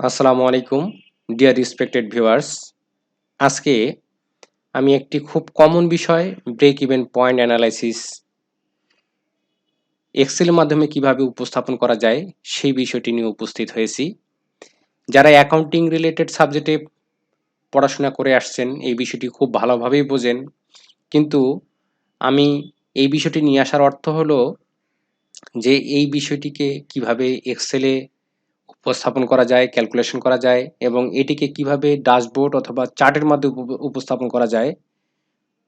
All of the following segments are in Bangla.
আসসালামু আলাইকুম ডিয়ার রেসপেক্টেড ভিউয়ার্স। আজকে আমি একটি খুব কমন বিষয় ব্রেক ইভেন পয়েন্ট অ্যানালাইসিস এক্সেলের মাধ্যমে কিভাবে উপস্থাপন করা যায় সেই বিষয়টি নিয়ে উপস্থিত হয়েছি। যারা অ্যাকাউন্টিং রিলেটেড সাবজেক্টে পড়াশোনা করে আসছেন এই বিষয়টি খুব ভালোভাবেই বোঝেন, কিন্তু আমি এই বিষয়টি নিয়ে আসার অর্থ হলো যে এই বিষয়টিকে কিভাবে এক্সেলে উপস্থাপন করা যায়, ক্যালকুলেশন করা যায় এবং এটিকে কিভাবে ড্যাশবোর্ড অথবা চার্টের মাধ্যমে উপস্থাপন করা যায়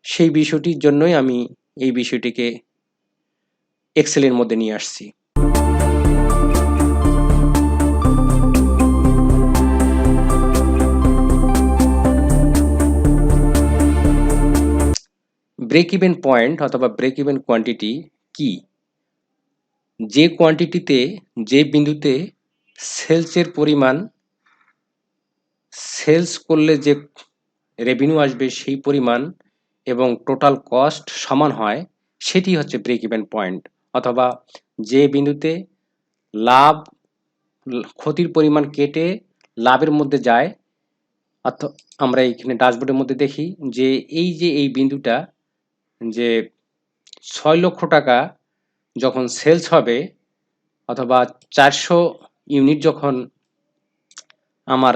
সেই বিষয়টির জন্যই আমি এই বিষয়টিকে এক্সেলের মধ্যে নিয়ে আসছি। ব্রেক ইভেন পয়েন্ট অথবা ব্রেক ইভেন কোয়ান্টিটি কি? যে কোয়ান্টিটিতে, যে বিন্দুতে সেলসের পরিমাণ, সেলস করলে যে রেভিনিউ আসবে সেই পরিমাণ এবং টোটাল কস্ট সমান হয়, সেটি হচ্ছে ব্রেক ইভেন পয়েন্ট। অথবা যে বিন্দুতে লাভ ক্ষতির পরিমাণ কেটে লাভের মধ্যে যায়, অর্থাৎ আমরা এইখানে ড্যাশবোর্ডের মধ্যে দেখি যে এই বিন্দুটা, যে ৬ লক্ষ টাকা যখন সেলস হবে অথবা ৪০০ ইউনিট যখন আমার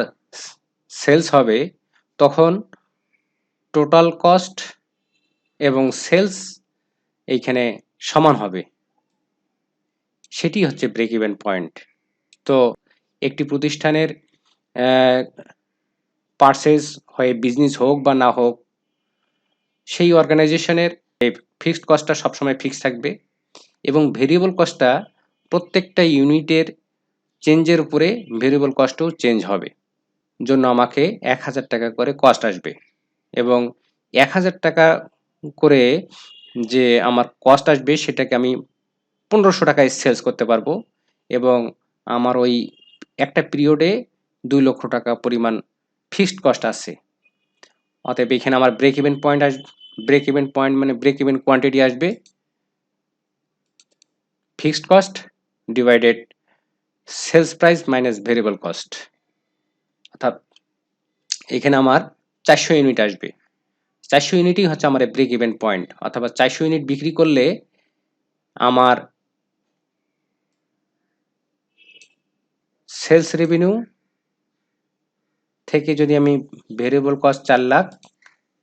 সেলস হবে, তখন টোটাল কস্ট এবং সেলস এইখানে সমান হবে, সেটি হচ্ছে ব্রেক ইভেন পয়েন্ট। তো একটি প্রতিষ্ঠানের পারচেজ হয়ে বিজনেস হোক বা না হোক, সেই অর্গানাইজেশনের ফিক্সড কস্টটা সবসময় ফিক্স থাকবে এবং ভেরিয়েবল কস্টটা প্রত্যেকটা ইউনিটের চেঞ্জের উপরে ভেরিয়েবল কস্টও চেঞ্জ হবে। জন্য আমাকে ১,০০০ টাকা করে কস্ট আসবে এবং ১,০০০ টাকা করে যে আমার কস্ট আসবে সেটাকে আমি ১৫০০ টাকায় সেলস করতে পারবো এবং আমার ওই একটা পিরিয়ডে ২ লক্ষ টাকা পরিমাণ ফিক্সড কস্ট আছে। অতএব এখানে আমার break even point break even point মানে ব্রেক ইভেন কোয়ান্টিটি আসবে fixed cost divided sales price minus variable cost. অর্থাৎ এখানে আমার ৪০০ ইউনিট আসবে। ৪০০ ইউনিটই হচ্ছে আমার ব্রেক ইভেন পয়েন্ট। অথবা ৪০০ ইউনিট বিক্রি করলে আমার সেলস রেভিনিউ থেকে যদি আমি ভেরিয়েবল কস্ট ৪ লাখ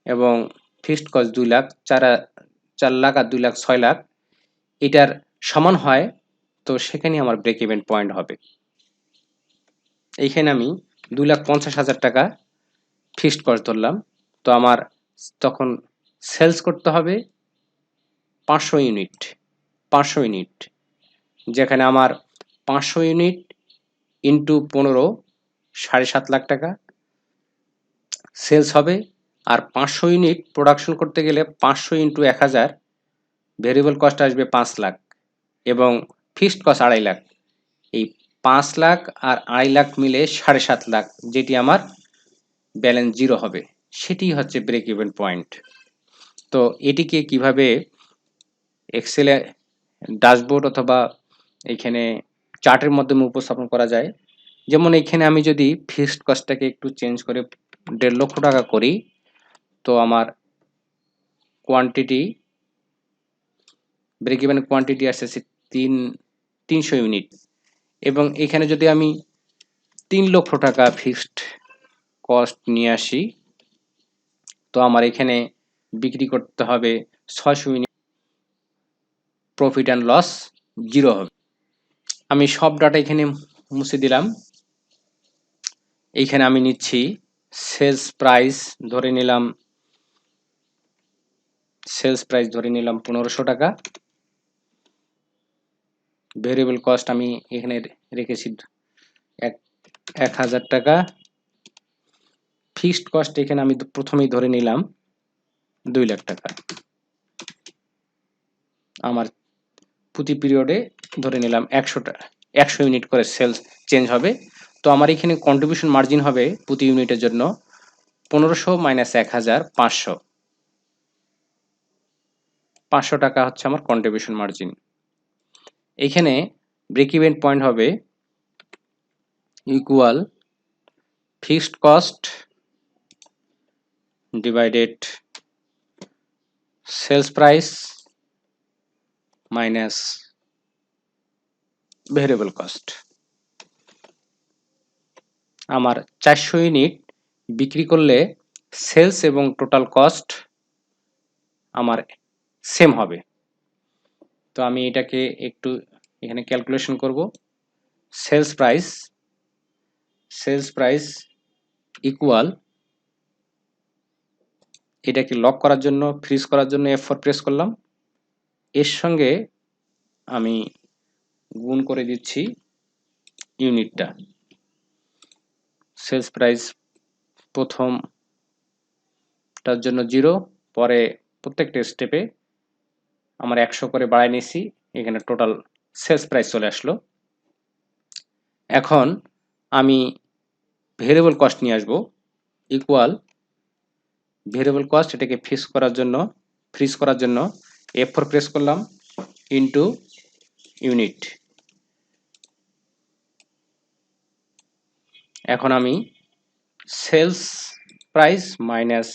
এবং ফিক্সড কস্ট ২ লাখ, ৪ লাখ আর ২ লাখ ৬ লাখ এটার সমান হয়, তো সেখানে আমার ব্রেক ইভেন পয়েন্ট হবে। এইখানে আমি ২,৫০,০০০ টাকা ফিক্সড কস্ট ধরলাম, তো আমার তখন সেলস করতে হবে ৫০০ ইউনিট। ৫০০ ইউনিট, যেখানে আমার ৫০০ ইউনিট ইন্টু ১৫ ৭.৫ লাখ টাকা সেলস হবে। আর ৫০০ ইউনিট প্রোডাকশন করতে গেলে ৫০০ ইন্টু ১,০০০ ভেরিয়েবল কস্ট আসবে ৫ লাখ এবং ফিক্সড কস্ট ২.৫ লাখ। এই ৫ লাখ আর ২.৫ লাখ মিলে ৭.৫ লাখ, যেটি আমার ব্যালেন্স জিরো হবে, সেটি হচ্ছে ব্রেক ইভেন পয়েন্ট। তো এটিকে কিভাবে এক্সেলে ড্যাশবোর্ড অথবা এইখানে চার্টের মাধ্যমে উপস্থাপন করা যায়, যেমন এইখানে আমি যদি ফিক্সড কস্টটাকে একটু চেঞ্জ করে ১.৫ লক্ষ টাকা করি, তো আমার কোয়ান্টিটি ব্রেক ইভেন কোয়ান্টিটি আসতেছে ৩০০ ইউনিট এবং এখানে যদি আমি ৩ লক্ষ টাকা ফিক্সড কস্ট নিয়ে আসি, তো আমার এখানে বিক্রি করতে হবে ৬০০ unit, profit and loss zero হবে। আমি সব ডাটা এখানে মুছে দিলাম। এইখানে আমি নিচ্ছি সেলস প্রাইস, ধরে নিলাম ১৫০০ টাকা। ভেরিয়েবল কস্ট আমি এখানে রেখেছি ১,০০০ টাকা। ফিক্সড কস্ট এখানে আমি প্রথমেই ধরে নিলাম ২ লাখ টাকা। আমার প্রতি পিরিয়ডে ধরে নিলাম ১০০ ইউনিট করে সেলস চেঞ্জ হবে, তো আমার এখানে কন্ট্রিবিউশন মার্জিন হবে প্রতি ইউনিটের জন্য ১৫০০ মাইনাস ১,০০০, ৫০০। ৫০০ টাকা হচ্ছে আমার কন্ট্রিবিউশন মার্জিন। এইখানে ব্রেক ইভেন পয়েন্ট হবে equal fixed cost divided sales price minus variable cost. আমার 400 ইউনিট বিক্রি করলে সেলস এবং টোটাল কস্ট আমার সেম হবে। তো আমি এটাকে একটু এখানে ক্যালকুলেশন করব। সেলস প্রাইস ইকুয়াল, এটাকে লক করার জন্য, ফ্রিজ করার জন্য F4 প্রেস করলাম, এর সঙ্গে আমি গুণ করে দিচ্ছি ইউনিটটা। সেলস প্রাইস প্রথমটার জন্য 0, পরে প্রত্যেকটা স্টেপে আমার 100 করে বাড়ায় নিয়েছি, এখানে টোটাল সেলস প্রাইস চলে আসলো। এখন আমি ভেরিয়েবল কস্ট নিয়ে আসবো, ইকুয়াল ভেরিয়েবল কস্ট, এটাকে ফ্রিজ করার জন্য F4 প্রেস করলাম, ইনটু ইউনিট। এখন আমি sales price minus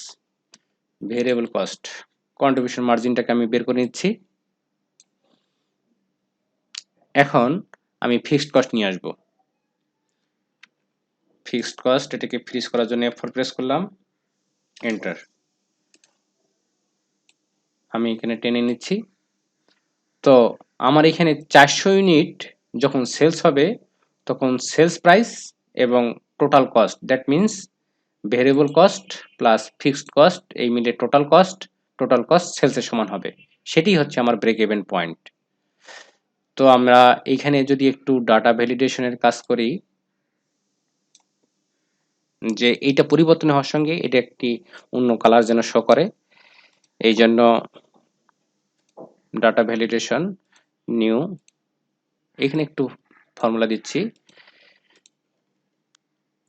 variable cost, contribution মার্জিনটাকে আমি বের করে নিচ্ছি। এখন আমি ফিক্সড কস্ট নিয়ে আসবো, ফিক্সড কস্ট, এটাকে ফ্রিজ করার জন্য F4 প্রেস করলাম, এন্টার। আমি এখানে টেনে নিচ্ছি। তো আমার এখানে 400 ইউনিট যখন সেলস হবে, তখন সেলস প্রাইস এবং total cost, that means variable cost plus fixed cost, এই মিলে টোটাল কস্ট সেলসের সমান হবে। সেটি হচ্ছে আমার ব্রেক ইভেন পয়েন্ট। তো আমরা এইখানে যদি একটু ডাটা ভ্যালিডেশনের কাজ করি, যে এইটা পরিবর্তন হওয়ার সঙ্গে এটা একটি অন্য কালার যেন শো করে, এই জন্য ডাটা ভ্যালিডেশন নিউ, এখানে একটু ফর্মুলা দিচ্ছি,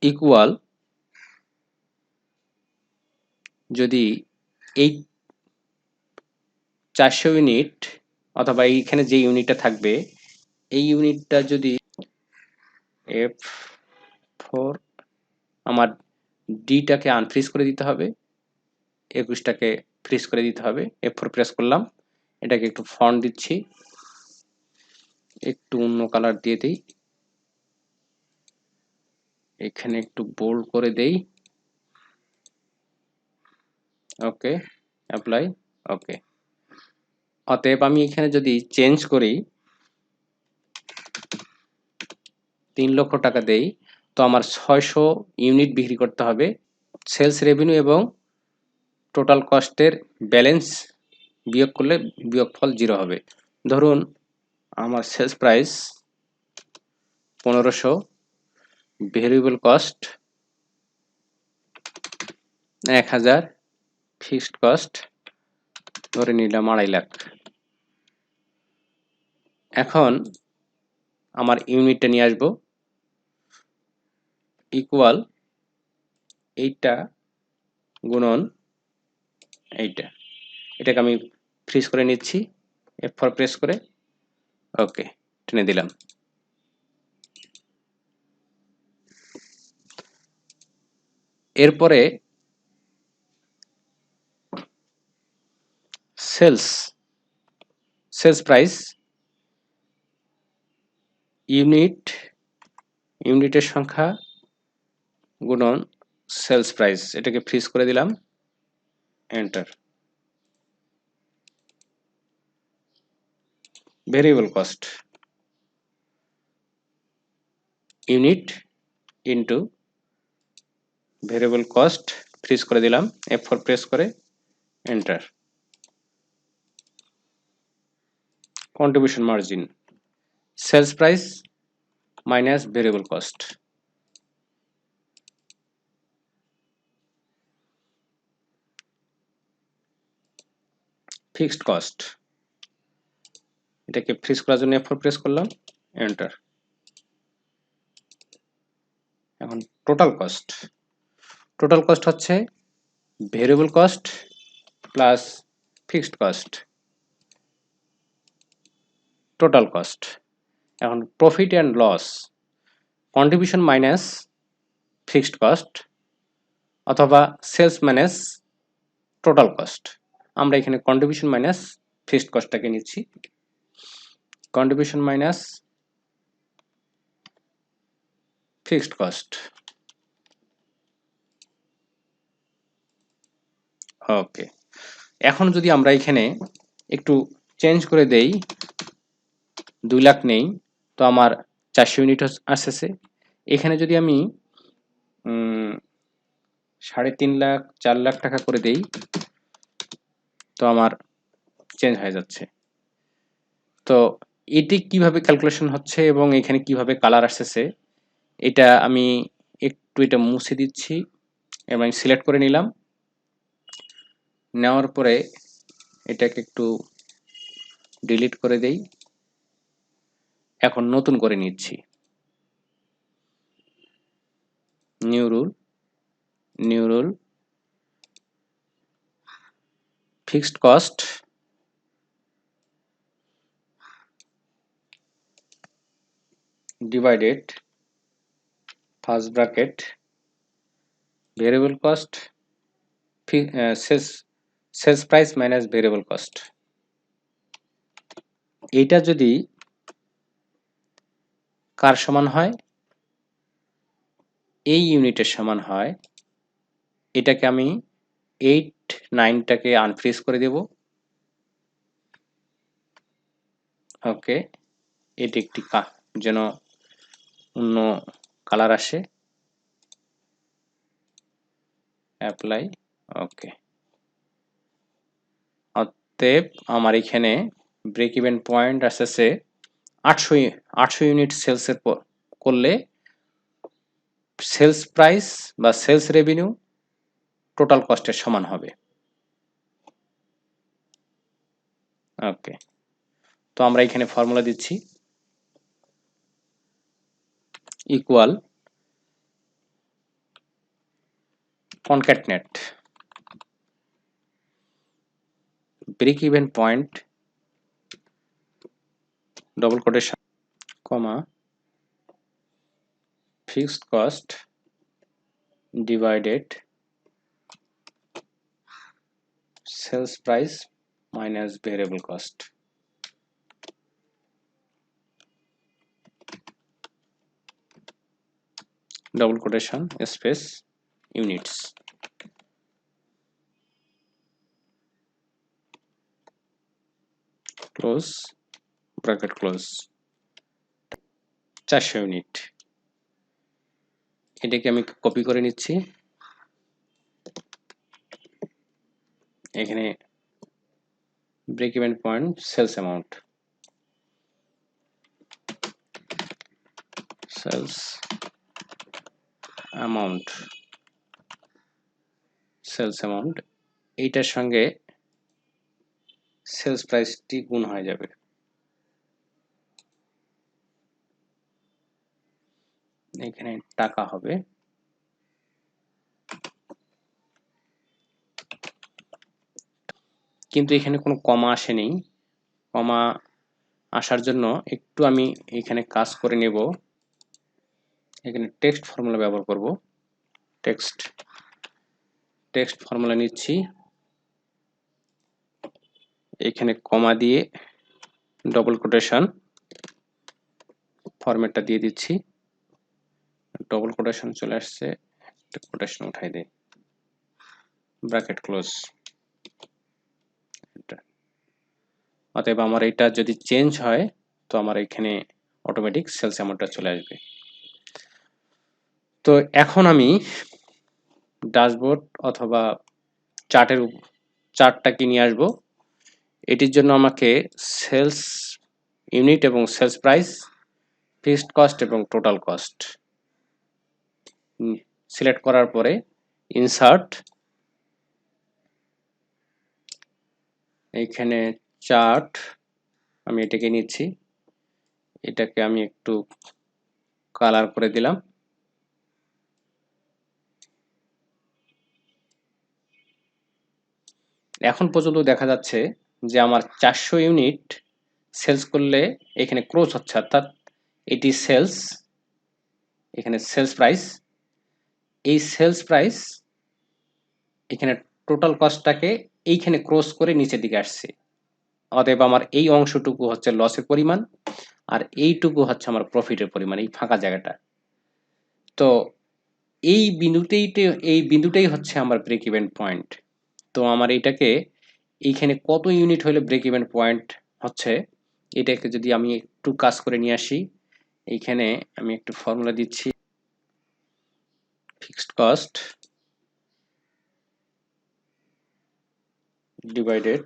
ইকুয়াল, যদি এই 400 ইউনিট অথবা এইখানে যে ইউনিটটা থাকবে, এই ইউনিটটা যদি F4, আমার ডিটাকে আনফ্রিজ করে দিতে হবে, 21টাকে ফ্রিজ করে দিতে হবে, F4 প্রেস করলাম, এটাকে একটু ফন্ট দিচ্ছি, একটু অন্য কালার দিয়ে দিই, এখানে একটু বোল্ড করে দেই, ওকে, অ্যাপ্লাই, ওকে। অতএব আমি এখানে যদি চেঞ্জ করি, 3 লক্ষ টাকা দেই, তো আমার 600 ইউনিট বিক্রি করতে হবে। সেলস রেভিনিউ এবং টোটাল কস্টের ব্যালেন্স বিয়োগ করলে বিয়োগফল 0 হবে। ধরুন আমার sales price 1500, variable cost 1000, fixed cost ধরে নিলাম 2.5 লাখ। এখন আমার ইউনিটটা নিয়ে আসবো, ইকুয়াল এইটা গুণন এইটা, এটাকে আমি ফ্রিজ করে নিচ্ছি, F4 প্রেস করে, ওকে, টেনে দিলাম। এরপরে সেলস প্রাইস ইউনিটের সংখ্যা গুণন সেলস প্রাইস, এটাকে ফ্রিজ করে দিলাম, enter. Variable cost unit into variable cost, freeze করে দিলাম, F4 প্রেস করে, enter. Contribution margin sales price minus variable cost, fixed cost, এটাকে ফ্রিজ করার জন্য F4 প্রেস করলাম, এন্টার। এখন টোটাল কস্ট হচ্ছে variable cost plus fixed cost, total cost. এখন profit and loss, contribution minus fixed cost অথবা সেলস মাইনাস টোটাল কস্ট। আমরা এখানে কন্ট্রিবিউশন মাইনাস ফিক্সড কস্টটাকে নিচ্ছি। Contribution minus fixed cost. ওকে, এখন যদি আমরা এখানে একটু চেঞ্জ করে দেই, 2 লাখ নেই, তো আমার 400 ইউনিট আসতেছে। এখানে যদি আমি 3.5 লাখ 4 লাখ টাকা করে দেই, তো আমার চেঞ্জ হয়ে যাচ্ছে। তো এটি কিভাবে ক্যালকুলেশন হচ্ছে এবং এখানে কিভাবে কালার আসতেছে, এটা আমি একটু এটা মুছে দিচ্ছি এবং সিলেক্ট করে নিলাম। নেওয়ার পরে এটাকে একটু ডিলিট করে দেই। এখন নতুন করে নিচ্ছি। New rule fixed cost divided first bracket variable cost sales price minus variable cost. এইটা যদি কার সমান হয়, এই ইউনিটের সমান হয়, এটাকে আমি 8 9টাকে আনফ্রিজ করে দেব। ওকে, এটি একটি যেন অন্য কালার আসে। অ্যাপ্লাই। ওকে, অতএব আমার এখানে ব্রেক ইভেন পয়েন্ট আসছে 800 ইউনিট সেলসের করলে সেলস প্রাইস বা সেলস রেভিনিউ টোটাল কস্টের সমান হবে। ওকে, তো আমরা এখানে ফর্মুলা দিচ্ছি, equal concatenate break even point double quotation comma fixed cost divided sales price minus variable cost. Double quotation space units. Close bracket close. 400 unit. এটাকে আমি কপি করে নিচ্ছি। এখানে break even point sales amount, sales amount এইটার সঙ্গে সেলস প্রাইসটি গুণ হয়ে যাবে। এখানে টাকা হবে, কিন্তু এখানে কোনো কমা আসেনি। কমা আসার জন্য একটু আমি এখানে কাজ করে নেব। এখানে টেক্সট ফর্মুলা ব্যবহার করব। টেক্সট ফর্মুলা নিচ্ছি, এখানে কমা দিয়ে ডবল কোটেশন ফরম্যাটটা দিয়ে দিচ্ছি। ডবল কোটেশন চলে আসছে, একটা কোটেশন উঠাই দেই, ব্র্যাকেট ক্লোজ। অতএব আমার এটা যদি চেঞ্জ হয়, তো আমার এখানে অটোমেটিক সেলস অ্যামাউন্টটা চলে আসবে। তো এখন আমি ড্যাশবোর্ড অথবা চার্টটাকে নিয়ে আসবো। এটির জন্য আমাকে সেলস ইউনিট এবং সেলস প্রাইস, ফিক্সড কস্ট এবং টোটাল কস্ট সিলেক্ট করার পরে ইনসার্ট, এইখানে চার্ট আমি এটাকে নিচ্ছি, এটাকে আমি একটু কালার করে দিলাম। এখন পর্যন্ত দেখা যাচ্ছে যে আমার 400 ইউনিট সেলস করলে এখানে ক্রস হচ্ছে, অর্থাৎ এটি সেলস, এখানে সেলস প্রাইস, এই সেলস প্রাইস এখানে টোটাল কস্টটাকে এইখানে ক্রস করে নিচের দিকে আসছে, অতএব আমার এই অংশটুকু হচ্ছে লসের পরিমাণ আর এইটুকু হচ্ছে আমার প্রফিটের পরিমাণ, এই ফাঁকা জায়গাটা। তো এই বিন্দুটাই হচ্ছে আমার ব্রেক ইভেন পয়েন্ট। তো আমার এইটাকে এইখানে কত ইউনিট হলে ব্রেক ইভেন পয়েন্ট হচ্ছে, এটাকে যদি আমি একটু কাজ করে নিয়ে আসি, এইখানে আমি একটু ফর্মুলা দিচ্ছি, fixed cost divided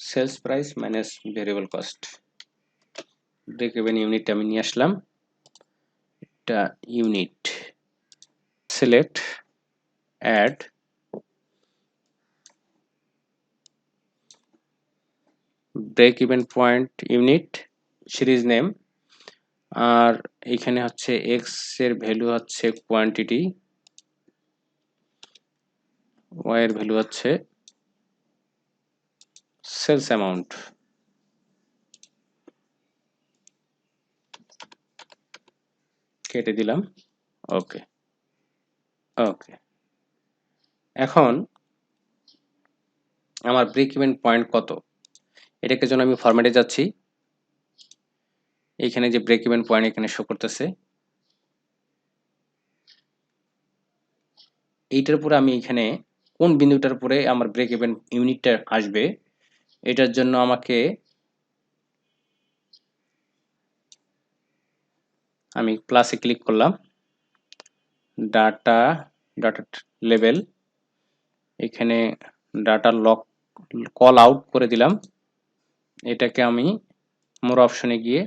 sales price minus variable cost. Break even unit আমি নিয়ে আসলাম, এটা unit, select, add, break even point unit, series name, আর এখানে হচ্ছে এক্স এর ভ্যালু হচ্ছে কোয়ান্টিটি, ওয়াই এর ভ্যালু হচ্ছে সেলস অ্যামাউন্ট। কেটে দিলাম, ওকে ওকে। এখন আমার ব্রেক ইভেন পয়েন্ট কত, এটাকে জন্য আমি ফরম্যাটে যাচ্ছি, এখানে যে ব্রেক ইভেন পয়েন্ট এখানে শো করতেছে, এইটার উপরে আমি এখানে কোন বিন্দুটার উপরে আমার ব্রেক ইভেন ইউনিটটা আসবে, এটার জন্য আমাকে আমি প্লাসে ক্লিক করলাম, ডাটা লেভেল, এখানে ডাটা লক কল আউট করে দিলাম, এটাকে আমি মোর অপশনে গিয়ে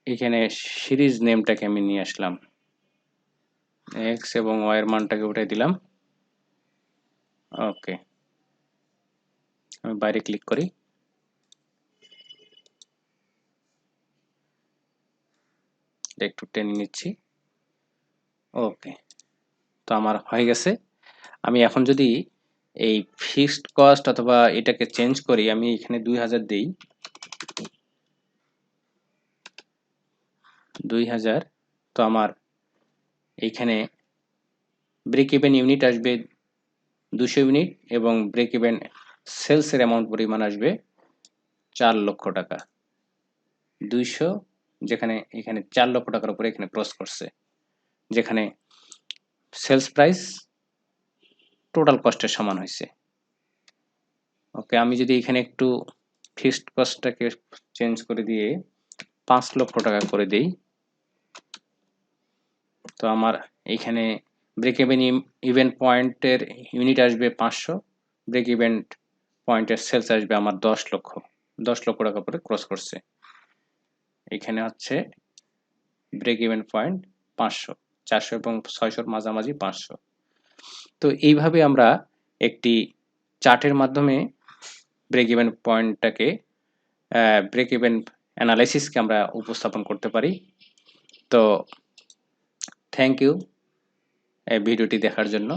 এখানে সিরিজ নেমটাকে আমি নিয়ে আসলাম, এক্স এবং ওয়াই এর মানটাকে উঠাই দিলাম, ওকে। আমি বাইরে ক্লিক করি, একটু টেনে নিচ্ছি, ওকে। তো আমার হয়ে গেছে। আমি এখন যদি এই ফিক্সড কস্ট অথবা এটাকে চেঞ্জ করি, আমি এখানে 2000 দেই, 2000, তো আমার এইখানে ব্রেক ইভেন ইউনিট আসবে 200 ইউনিট এবং ব্রেক ইভেন সেলসের অ্যামাউন্ট পরিমাণ আসবে 4 লক্ষ টাকা। 200, যেখানে এখানে 4 লক্ষ টাকার উপরে এখানে ক্রস করছে, যেখানে সেলস প্রাইস টোটাল কস্টের সমান হয়েছে। ওকে, আমি যদি এখানে একটু ফিক্সড কস্টটাকে চেঞ্জ করে দিয়ে 5 লক্ষ টাকা করে দেই, তো আমার এইখানে ব্রেক ইভেন পয়েন্টের ইউনিট আসবে 500, ব্রেক ইভেন পয়েন্টের সেলস আসবে আমার 10 লক্ষ টাকা করে ক্রস করছে। এখানে হচ্ছে ব্রেক ইভেন পয়েন্ট 500, 400 এবং 600 মাঝামাঝি 500। তো এইভাবে আমরা একটি চার্টের মাধ্যমে ব্রেক ইভেন পয়েন্টটাকে, ব্রেক ইভেন অ্যানালাইসিসকে আমরা উপস্থাপন করতে পারি। তো থ্যাংক ইউ এই ভিডিওটি দেখার জন্য।